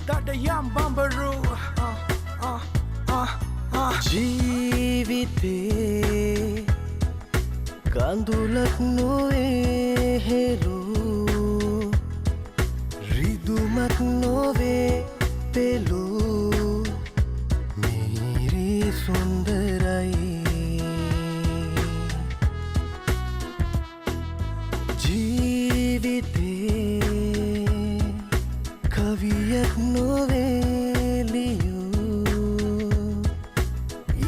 දඩයම් බඹරු ජීවිතේ කඳුලක් නොවේ හෙළු රිදුමක් නොවේ පෙළු මිරි සුන්දරයි ජීවිතේ කවියක් නොවේ ලියූ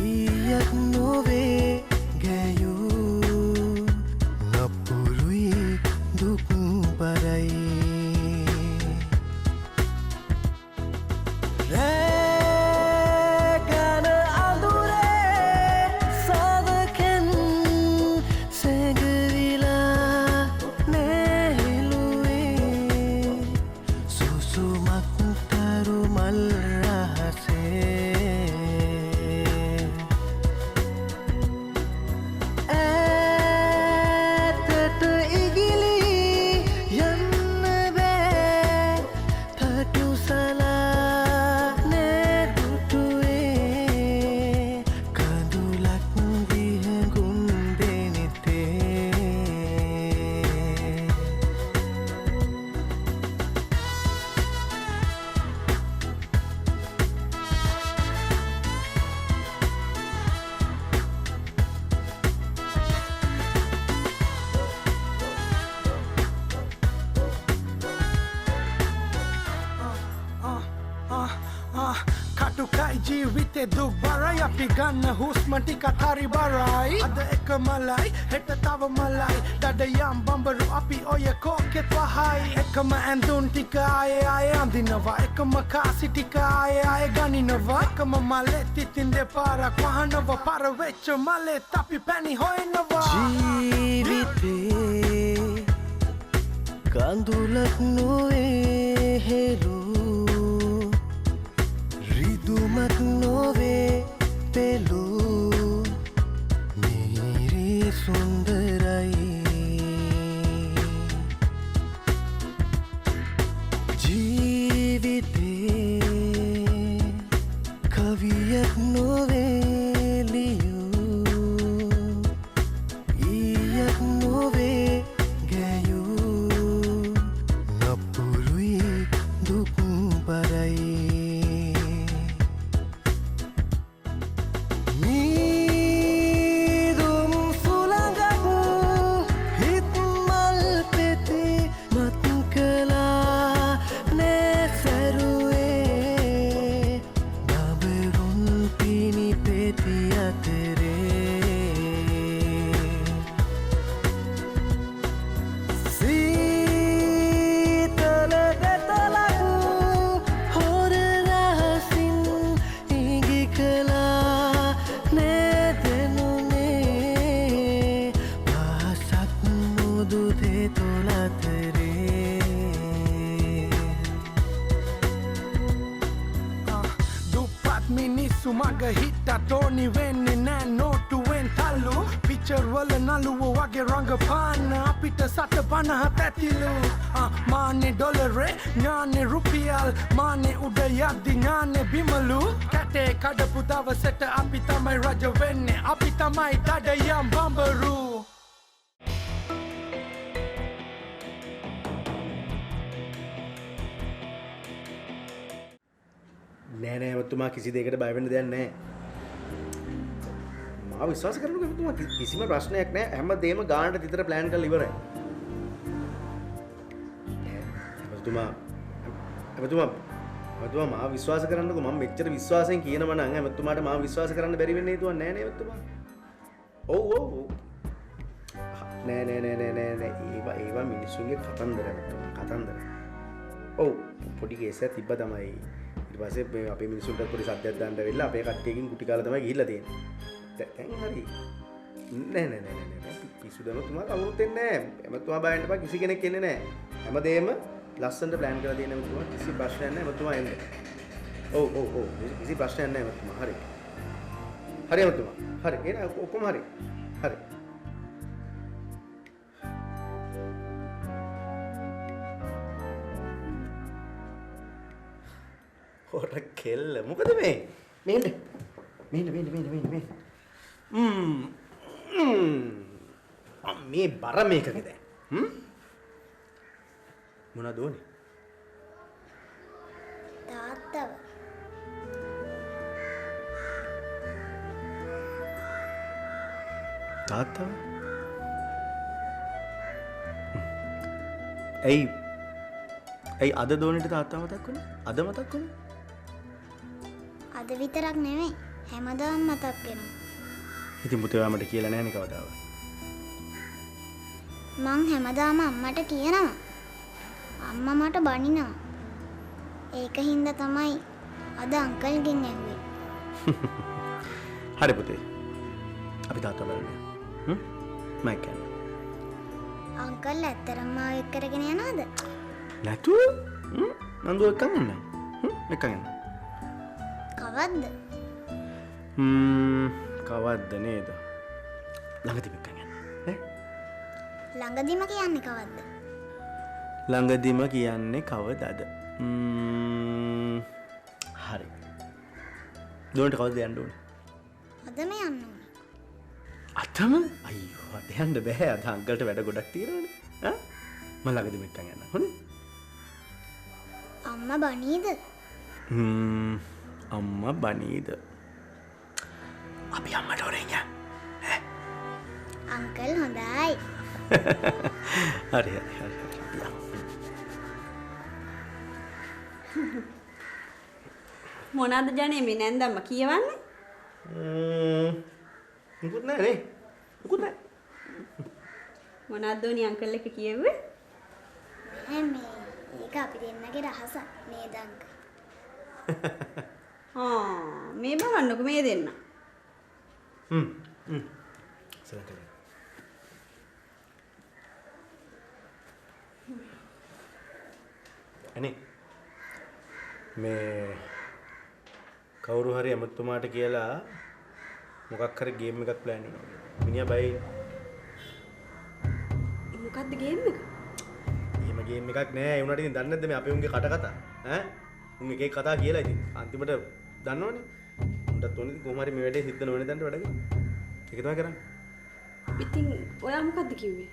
ඊයක් නොවේ ගැයූ නපුරුයි දුක් පරයි රැගන අඳුරේ සවකෙන් සැඟවිලා නැහිලුවේ සුසුමක් තරු මල් රහසේ ඈතට ඉගිලි යන්න බෑ තටුසලා නැදුටුවේ කඳුලක් විහඟුම් දෙනිතේ කටුකයි ජීවිතේ දුක් බරයි අපි ගන්න හුස්ම ටිකත් හරි බරයි අද එක මලයි හෙට තව මලයි දඩයම් බඹරු අපි ඔය කෝකෙත් වහයි එකම ඇඳුම් ටික ආයේ ආයේ අඳිනවා එකම කාසි ටික ආයේ ආයේ ගනිනවා එකම මලෙත් ඉතින් දෙපාරක් වහනවා පර වෙච්ච මලෙත් අපි පැණි හොයනවා ජීවිතේ කඳුලක් නොවේ හෙළු රිදුමක් නොවේ පෙළු මිරි සුන්දරයි ජීවිතේ කවියක් නොවේ ලියූ ඊයක් නොවේ ගැයූ නපුරුයි දුක් පරයි මීදුම් සුළඟක් හිත් මල් පෙති මත් කළා නැසරුවේ බබරුන් පිණි පෙති අතරේ සීතල දෙතලක් හොර රහසින් ඉඟි කළා නැදෙනුනේ පහසක් මුදු දෙතොල අතරේ දුප්පත් මිනිස්සු මග හිටත් ඕනි වෙන්නේ නෑ නෝටුවෙන් තල්ලු පිචර් වල නළුව වගේ රංගපාන අපිට සත 50 පැතිලු මානේ ඩොලරේ ඥානේ රුපියල් මානේ උඩ යද්දි ඥානේ බිමලු කැටේ කඩපු දවසට අපි තමයි රජ වෙන්නේ අපි තමයි දඩයම් බඹරු නෑ නෑ එතුමා කිසි දෙයකට බය වෙන්න දෙයක් නෑ. මාව විශ්වාස කරන්නකෝ එතුමා කිසිම ප්‍රශ්නයක් නෑ. හැමදේම ගානට විතර ප්ලෑන් කරලා ඉවරයි. එතුමා මාව විශ්වාස කරන්නකෝ මම මෙච්චර විශ්වාසයෙන් කියනවා නම් එතුමාට මාව විශ්වාස කරන්න බැරි වෙන්නේ හේතුවක් නෑ නේ එතුමා. ඔව් ඔව් නෑ ඒවා මිනිස්සුන්ගේ කතන්දර කතන්දර. ඔව් පොඩි කේසයක් තිබ්බ තමයි. ඊට පස්සේ මේ අපේ මිනිස්සුන්ට පොඩි සද්දයක් දාන්න වෙලා අපේ කට්ටියකින් කුටි කාලා තමයි ගිහිල්ලා තියෙන්නේ. දැන් හරි. නෑ පිස්සු දම තුමා කවුරුත් එන්නේ නෑ. එමතුමා බයෙන් ඉඳපන් කිසි කෙනෙක් එන්නේ නෑ. හැමදේම ලස්සනට ප්ලෑන් කරලා තියෙන එමතුමා කිසි ප්‍රශ්නයක් නෑ එමතුමා එන්නේ. ඔව් කිසි ප්‍රශ්නයක් නෑ එමතුමා. හරි. හරි එමතුමා. හරි. එන ඔක්කොම හරි. හරි. පොර කෙල්ල මොකද මේ මේන්න මේ බර මේකද මොනවද ඕනේ තාත්තව තාත්තව ඇයි අද දෝනිට තාත්තා මතක් වුණේ අද මතක් වුණේ අද විතරක් නෙවෙයි හැමදාම මතක් වෙනවා. ඉතින් පුතේ ඔයා මට කියලා නැහැ නේ කවදාවත් මං හැමදාම අම්මට කියනවා. අම්මා මට බනිනවා. ඒක හින්දා තමයි අද අංකල්ගෙන් ඇහුවේ. හරි පුතේ අපි තාත්තා බලන්න මම කියන්නේ අංකල් ඇත්තරම මාව එක් කරගෙන යනවද? නැතුව නන්දු එක්කන් එන්න එක්කන් එන්න කවද්ද? කවද්ද නේද ළඟදිම එක්කන් යන්න නේ ළඟදිම කියන්නේ කවද්ද? ළඟදිම කියන්නේ කවදද හරි දොන්ට කවද යන්න ඕනේ අදම යන්න ඕනේ. අතම අයියෝ අද යන්න බෑ අද අංකල්ට වැඩ ගොඩක් තියෙනවනේ ඈ මම ළඟදිම එක්කන් යන්න හොඳේ අම්මා බනීද? අම්මා බනීද අපි අම්මට ඔරෙන් යන්න ඈ අංකල් හොඳයි. හරි මොනවාද ජනේ මේ නැන්දම්ම කියවන්නේ? මුකුත් නැහැ නේ මුකුත් නැහැ මොනවද දෝනි අංකල් එක කියෙව්වේ? මේ ඒක අපි දෙන්නගේ රහසක් නේද අංකල්? මේ බලන්නකෝ මේ දෙන්න. සලකලා අනේ මේ කවුරු හරි අමතුමාට කියලා මොකක් හරි ගේම් එකක් ප්ලෑන් කරනවා. මිනිහා බයි. මොකද්ද ගේම් එක? එහෙම ගේම් එකක් නෑ. ඒ උනාට ඉතින් දන්නේ නැද්ද මේ අපේ උන්ගේ කට කතා? ඈ? උන් එක එක කතා කියලා ඉතින් අන්තිමට දන්නවනේ. උන්ටත් ඕනේ කොහොම හරි මේ වැඩේ සිද්ධ නොවන දන්ට වැඩ කරන්න. ඒක තමයි කරන්නේ. ඉතින් ඔයා මොකද්ද කිව්වේ?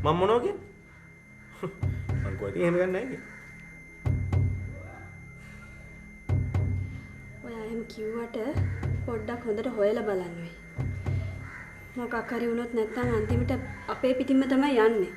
මම මොනවා කියන්නේ? මං කොහෙද එහෙම ගන්නේ නැහැ කිය. ඔයා එහෙම කිව්වට පොඩ්ඩක් හොඳට හොයලා බලන්න වෙයි. මොකක් හරි වුණොත් නැත්නම් අන්තිමට අපේ පිටින්ම තමයි යන්නේ.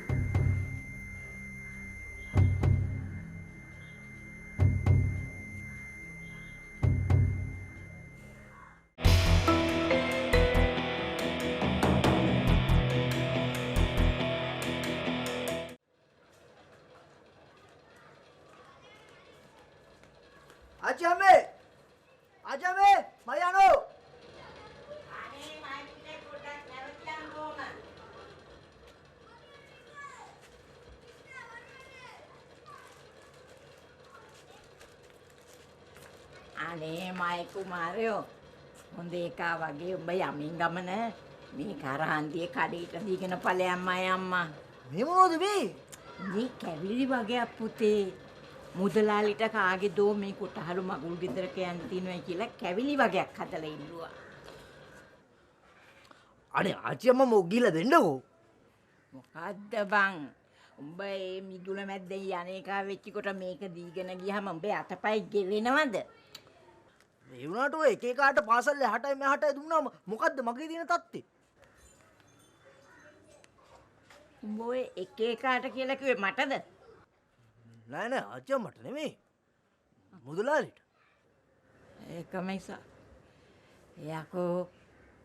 Ajame! Ajame! Mayano! අනේ මයි කුමාරයෝ හොඳ එකා වගේ ඔබ යමින් ගමන මේ කරහන්දියේ කඩේට දීගෙන ඵලයන් මයි අම්මා මේ මොනවද මේ? මේ කැවිලි වගේ පුතේ මුදලාලිට කාගේ දෝ මේ කොටහළු මගුල් ගෙදරක යන්න තියනවා කියලා කැවිලි වගේක් හදලා ඉල්ලුවා. අනේ ආච්චියම්ම මොග්ගිලා දෙන්නකෝ. මොකද්ද බං? උඹ මේ මිදුල මැද්දේ යන්නේකා වෙච්ච කොට මේක දීගෙන ගියාම උඹේ අතපය ගෙවෙනවද? ඒ වුණාට ඔය එක එකාට පාසල් 6යි මෙහාටයි දුන්නාම මොකද්ද මගේ තියෙන තත්ත්වේ? උඹ ඔය එක එකාට කියලා කිව්වේ මටද? නෑ නෑ ආච්චියා මට නෙමෙයි. මුදලාලිට. ඒකම නිසා. යකෝ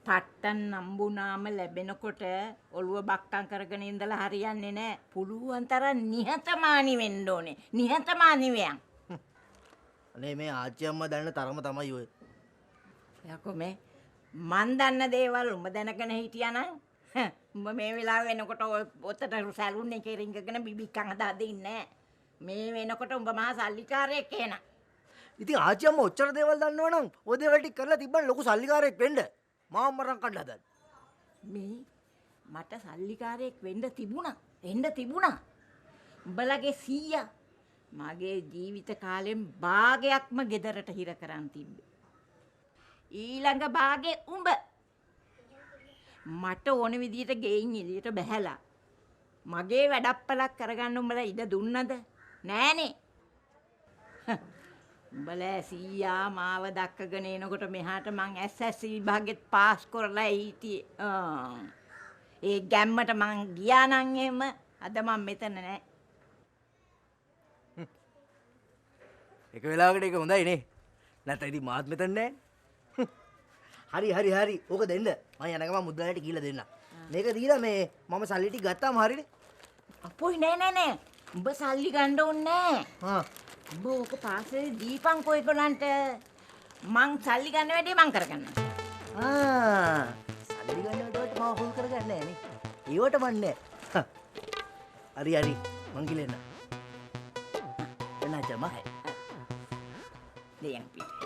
පට්ටන් නම්බුනාම ලැබෙනකොට ඔළුව බක්කම් කරගෙන ඉඳලා හරියන්නේ නැහැ. පුළුවන් තරම් නිහතමානී වෙන්න ඕනේ. නිහතමානී වෙයන්. අනේ මේ ආච්චියම්ම දැනන තරම තමයි ඔය. යකෝ මේ මන් දන්න දේවල් උඹ දැනගෙන හිටියානම් උඹ මේ වෙලාව වෙනකොට ඔතට සැලුන් එකේ රින්ගගෙන බිබික්කන් හදාද ඉන්නේ මේ වෙනකොට උඹ මහා සල්ලිකාරයෙක් එන. ඉතින් ආච්චියම්ම ඔච්චර දේවල් දන්නවනම් ඔය දේවල් ටික කරලා තිබ්බන් ලොකු සල්ලිකාරයෙක් වෙන්න. මාව මරන් කන්න හදන්න. මේ මට සල්ලිකාරයෙක් වෙන්න තිබුණා. උඹලගේ සීයා මගේ ජීවිත කාලෙම භාගයක්ම ගෙදරට හිර කරන් තිබ්බේ. ඊළඟ භාගේ උඹ. මට ඕන විදියට ගෙයින් එළියට බහැලා මගේ වැඩප්පලක් කරගන්න උඹලා ඉඩ දුන්නද? නෑනේ. උඹලා සීයා මාව දක්කගෙන එනකොට මෙහාට මං SSC විභාගෙත් පාස් කරලා හිටියේ. ඒ ගැම්මට මං ගියා නම් එහෙම අද මං මෙතන නෑ. එක වෙලාවකට ඒක හොඳයි නේ. නැත්නම් ඉතින් මාත් මෙතන නෑ. හරි. ඕක දෙන්න. මම යන ගමන් මුද්‍රාලයට ගිහිල්ලා දෙන්න. මේක දීලා මේ මම සල්ලි ටික ගත්තාම හරිනේ. අපොයි නෑ. උඹ සල්ලි ගන්න ඕනේ නෑ. හා. උඹ ඕක පාසලේ දීපන්කෝ ඒගොල්ලන්ට. මං සල්ලි ගන්න වැඩේ මං කරගන්නම්. සල්ලි ගන්නවට මම හොල් කරගන්නේ නෑ නේ. ඒවට මන්නේ. හරි. මං ගිලෙන්න. එන්න ජම. දෙයන් පිට.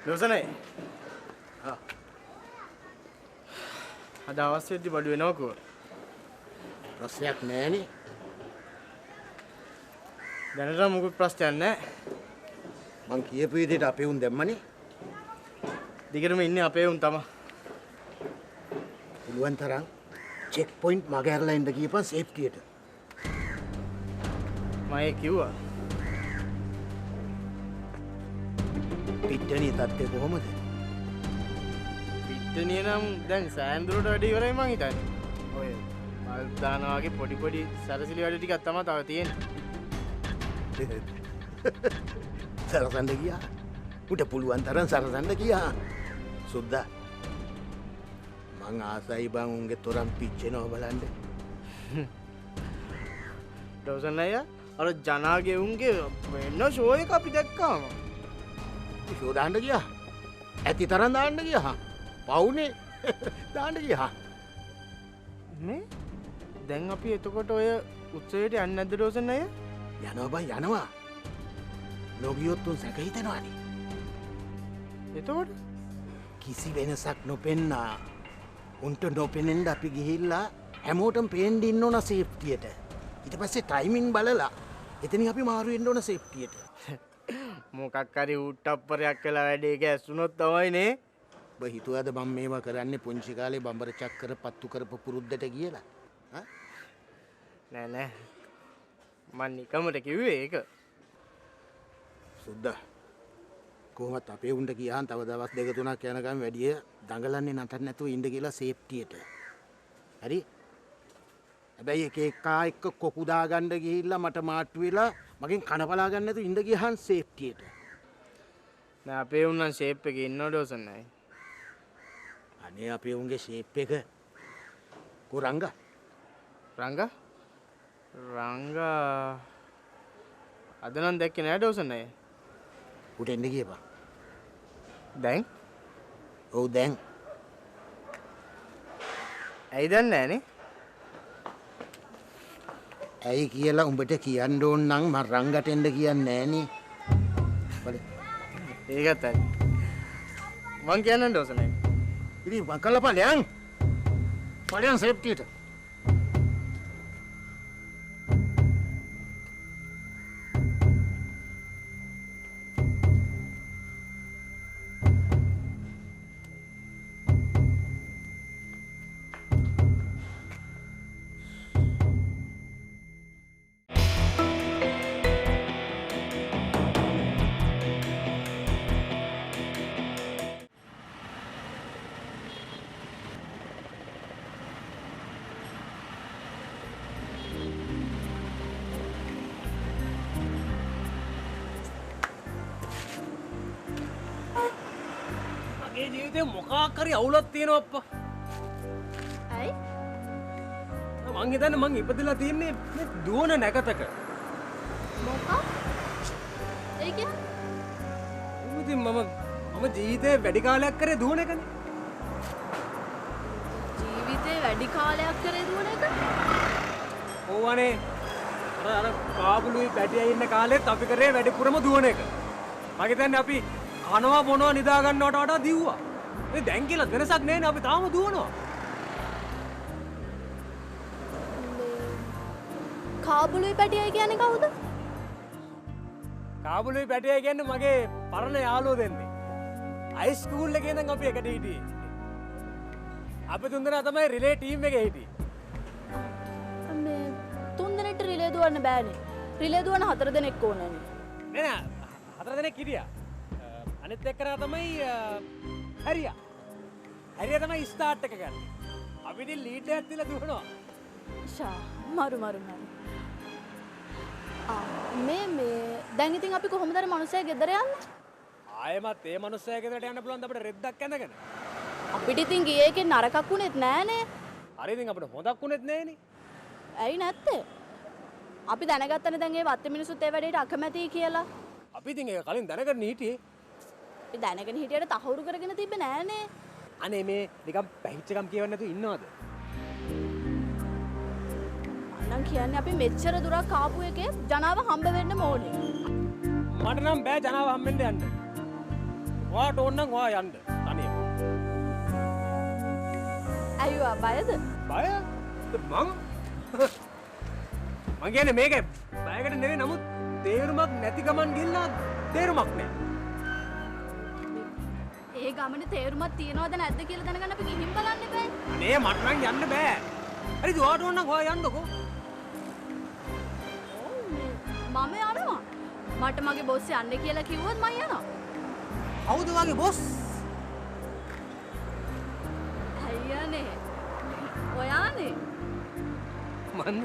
ලෝසනේ. අද අවස් වෙද්දි බඩු වෙනවකෝ. ප්‍රශ්නයක් නෑනේ. දැනට මොකුත් ප්‍රශ්නයක් නෑ. මං කියපු විදිහට අපේ උන් දැම්මනේ. දිගටම ඉන්නේ අපේ උන් තමයි. පුළුවන් තරම් චෙක් පොයින්ට් මග ඇරලා ඉන්න කියපන් සේෆ්ටියට. මම ඒ කිව්වා. පිට්ටනිය තත්ත්වය කොහොමද? පිට්ටනිය නම් දැන් සෑන්දුරට වැඩි ඉවරයි මං හිතන්නේ. ඔය මල් දානවා වගේ පොඩි සරසිලි වැඩ ටිකක් තමයි තව තියෙන්නේ. සරසන්න ගියා. උට පුළුවන් තරම් සරසන්න ගියා. සුද්දා. මං ආසයි බං උන්ගේ තොරම් පිච්චෙනව බලන්න. ඩෝසන් අයියා අර ජනාගේ උන්ගේ වෙන ෂෝ එක අපි දැක්කාම. ෂෝ දාන්න ගියා. ඇති තරම් දාන්න ගියා. පවුනේ දාන්න ගියා. මේ දැන් අපි එතකොට ඔය උත්සවයට යන්නේ නැද්ද ඩෝසන් අයියා? යනවා බං යනවා. ලෝගියොත් උන් සැක හිතනවානේ. එතකොට කිසි වෙනසක් නොපෙන්නා. උන්ට නොපෙනෙන්ඩ අපි ගිහිල්ලා හැමෝටම පේන්ඩ ඉන්න ඕන සේප්ටියට. ඊට පස්සේ ටයිමින් බලලා එතනින් අපි මාරු වෙන්න ඕන සේප්ටියට. මොකක් හරි ඌට්ටප්පරයක් වෙලා වැඩේ ගැස්සුනොත් තමයිනේ. ඔබ හිතුවද මම මේවා කරන්නේ පුංචි කාලේ බඹර චක්කර පත්තු කරපු පුරුද්දට කියලා? නෑ මං නිකමට කිව්වේ ඒක. සුද්දා කොහොමත් අපේ උන්ට කියහන් තව දවස් දෙක තුනක් යනකම් වැඩිය දඟලන්නේ නටන්න නැතුව ඉන්න කියලා සේෆ්ටියට. හරි? හැබැයි එක එකා එක්ක කොකු දාගන්න ගිහිල්ලා මට මාට්ටු වෙලා මගෙන් කන බලා ගන්න නැතුව ඉන්න ගියහන් සේෆ්ටියට. නෑ අපේ උන් නම් ෂේප් එකේ ඉන්නව ඩෝසන් නෑ. අනේ අපේ උන්ගේ ෂේප් එක කොරංගා රංගා අද නම් දැක්කේ නෑ ඩෝසන් නෑ. උට එන්න ගියපන්. දැන් ඔව් දැන්. ඇයි දන්නේ නෑනේ. ඇයි කියලා උඹට කියන්න ඕන නම් මම රංගට එන්න කියන්නේ නෑනේ. ඒකත් හරි. මං කියන්නම් ඩෝසන් නෑ. ඉතින් මං කළපලයන්. පලයන් සේෆ්ටියට. ජීවිතේ මොකක් හරි අවුලක් තියෙනවා අප්පා. ඇයි? මං හිතන්නේ මං ඉපදලා තියන්නේ මේ දුවන නැකතක. මොකක්? ඒ කියන්නේ? ඉතින් මම ජීවිතේ වැඩි කාලයක් කරේ දුවන එකනේ. ජීවිතේ වැඩි කාලයක් කරේ දුවන එක? ඕවනේ. අර කාබුලුයි පැටියයි ඉන්න කාලෙත් අපි කරේ වැඩිපුරම දුවන එක. මම හිතන්නේ අපි කනවා බොනවා නිදා ගන්නවට වඩා දිව්වා. මේ දැන් කියලා වෙනසක් නෑනේ අපි තාම දුවනවා. කාබුලුයි පැටියයි කියන්නේ කවුද? කාබුලුයි පැටියයි කියන්නේ මගේ පරණ යාළුවෝ දෙන්නේ. හයි ස්කූල් එකේ ඉඳන් අපි එකට හිටියේ. අපි තුන්දෙනා තමයි රිලේ ටීම් එකේ හිටියේ. මේ තුන්දෙනෙක්ට රිලේ දුවන්න බෑනේ. රිලේ දුවන 4 දෙනෙක් ඕනනේ. නෑ 4 දෙනෙක් හිටියා. අනිත් එක්කලා තමයි හැරියා. හැරියා තමයි ස්ටාර්ට් එක ගන්නේ. අපි ඉතින් ලීඩ් එකක් දීලා දුවනවා. ෂා මරු. මේ දැන් ඉතින් අපි කොහොමද අර මනුස්සයා ගෙදර යන්නේ? ආයෙමත් ඒ මනුස්සයා ගෙදරට යන්න පුළුවන් අපිට රෙද්දක් ඇඳගෙන. අපිට ඉතින් ගියේ එකේ නරකක් වුණෙත් නෑනේ. හරි ඉතින් අපිට හොදක් වුණෙත් නෑනේ. ඇයි නැත්තේ? අපි දැනගත්තනේ දැන් ඒ වත්තේ මිනිස්සුත් ඒ වැඩේට අකමැතියි කියලා. අපි ඉතින් ඒක කලින් දැනගන්න හිටියේ. අපි දැනගෙන හිටියට තහවුරු කරගෙන තිබ්බේ නෑනේ. අනේ මේ නිකන් පැහිච්චකම් කියවන්න නැතුව ඉන්නවද? මං කියන්නේ අපි මෙච්චර දුරක් ආපු එකේ ජනාව හම්බ වෙන්න ඕනේ. මට නම් බෑ ජනාව හම්බෙන්න යන්න. ඔයාට ඕන නම් ඔයා යන්න තනියම. අයියෝ බයද? බය? මං කියන්නේ මේක බයකට නෙවෙයි නමුත් තේරුමක් නැති ගමන් ගිල්ලා තේරුමක් නෑ. ඒ ගමනේ තේරුමක් තියනවද නැද්ද කියලා දැනගන්න අපි ගිහින් බලන්න බෑ. අනේ මට නම් යන්න බෑ. හරි ඔයාට ඕන නම් ඔයා යන්නකෝ. මම යනවා. මට මගේ බොස් යන්න කියලා කිව්වොත් මම යනවා. කවුද වගේ බොස්? අයියානේ. ඔයානේ. මන්ද?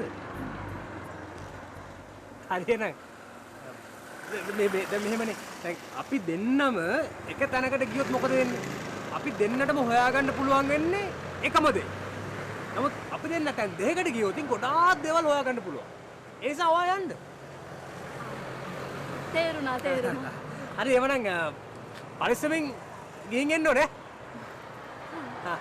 හරියනම් දැන් මෙහෙමනේ. දැන් අපි දෙන්නම එක තැනකට ගියොත් මොකද වෙන්නේ? අපි දෙන්නටම හොයාගන්න පුළුවන් වෙන්නේ එකම දේ. නමුත් අපි දෙන්න දැන් දෙයකට ගියොත් ගොඩාක් දේවල් හොයාගන්න පුළුවන්. ඒ නිසා ඔයා යන්න. තේරුණා. හරි එවනම් පරිස්සමෙන් ගිහින් එන්න ඕනේ. හා.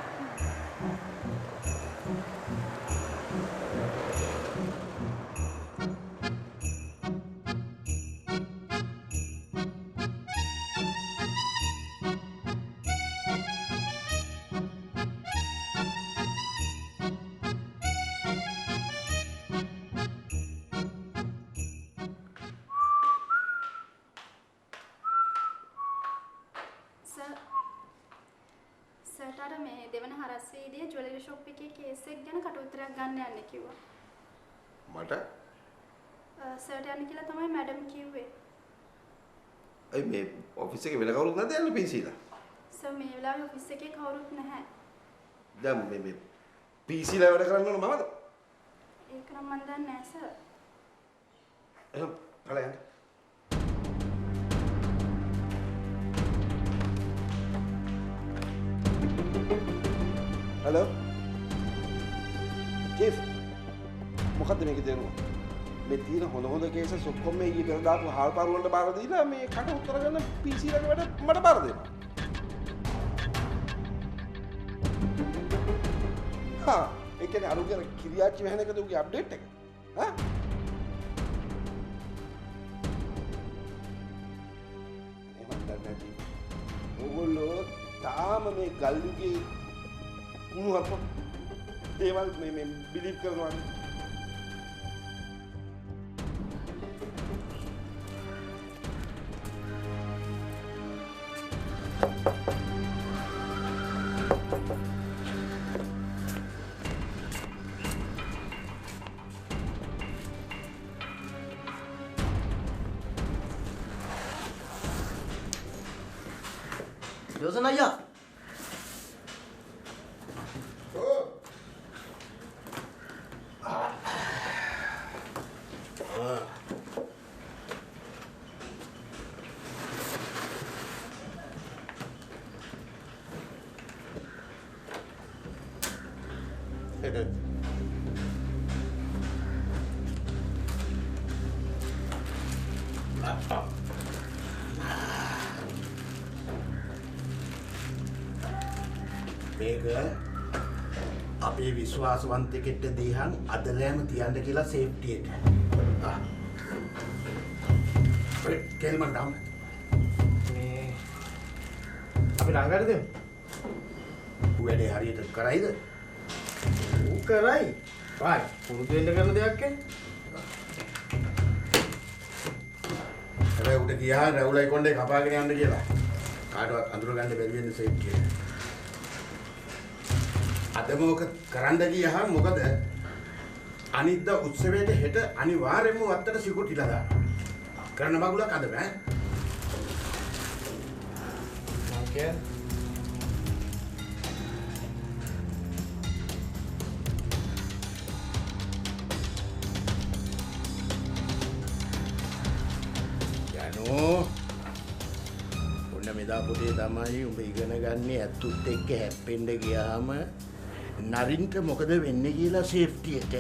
සර්ට මේ දෙවන හරස්සේදී ජුවලරි ෂොප් එකේ කේස් එක ගැන කට උත්තරයක් ගන්න යන්න කිව්වා. මට? සර්ට යන්න කියලා තමයි මැඩම් කිව්වේ. අයි මේ ඔෆිස් එකේ වෙන කවුරුත් නැද්ද යන්න පීසීලා? සර් මේ වෙලාවේ ඔෆිස් එකේ කවුරුත් නැහැ. දැන් මේ පීසීලා වැඩ කරන්න ඕන මමද? ඒක නම් මන් දන්නේ නැහැ සර්. එහෙනම් බලයන්. හලෝ චීෆ් මොකද්ද මේකේ තේරුම? මේ තියෙන හොඳ කේසස් ඔක්කොම මේ ඊ කර දාපු හාල් පාරු වලට බාර දීලා මේ කට උත්තර ගන්න PC ලගේ වැඩ මට බාර දෙනවා. හා ඒ කියන්නේ අරුගේ කිරියාච්චි වැහෙන එකද උගේ අප්ඩේට් එක? හා? එහෙම නැත්නම් ඕගොල්ලෝ තාම මේ ගල්ුගේ කුණු හරප දේවල් මේ බිලීව් කරනවා. ජෝසන් අයියා මේක අපේ විශ්වාසවන්තයෙක්ට දීහන් අදලෑම තියන්න කියලා සේෆ්ටියට. කෙල්මන් දාන්න. මේ අපි ළඟට දෙමු. වැඩේ හරියට කරයිද? ඌ කරයි. බයි. පුරුදු වෙන්න කරන දෙයක් ඈ. හැබැයි උඩ ගියා රැවුලයි කොණ්ඩේ කපාගෙන යන්න කියලා. කාටවත් අඳුර ගන්න බැරි වෙන්න සේෆ්ටියට. අද මොක කරන්න ගියහම මොකද අනිද්දා උත්සවයට හෙට අනිවාර්යයෙන්ම වත්තට සිකුටිලා දානවා. කරන මගුලක් අද බෑ. මං කියන්නේ යනෝ ඔන්න මෙදා පොතේ තමයි උඹ ඉගෙන ගන්න ඇත්තුත් එක්ක හැප්පෙන්න ගියාම නරින්ට මොකද වෙන්නේ කියලා සේෆ්ටියට.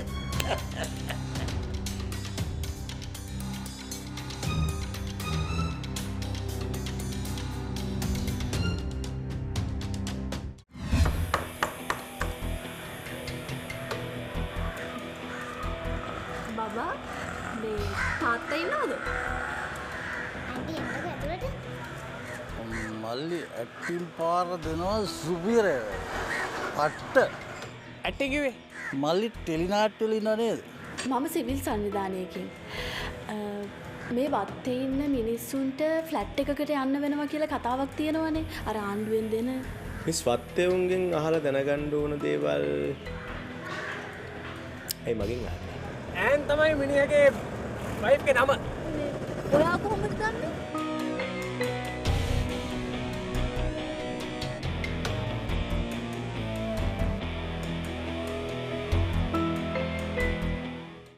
බබා මේ තාත්තා ඉන්නවද? අන්ටි එන්නද ඇතුළට? මල්ලි ඇක්ටින් පාර දෙනවා සුබිරය පට්ට ඇට්ටේ කිව්වේ මල්ලි ටෙලිනාට්ටවල ඉන්නව නේද? මම සිවිල් සංවිධානයකින්. මේ වත්තේ ඉන්න මිනිස්සුන්ට ෆ්ලැට් එකකට යන්න වෙනවා කියලා කතාවක් තියෙනවනේ. අර ආණ්ඩුවෙන් දෙන මිස් වත්තේවුන්ගෙන් අහලා දැනගන්න ඕන දේවල් ඇයි මගෙන් අහන්නේ? ඈන් තමයි මිනිහගේ වයිෆ්ගේ නම. ඔයා කොහොමද දන්නේ?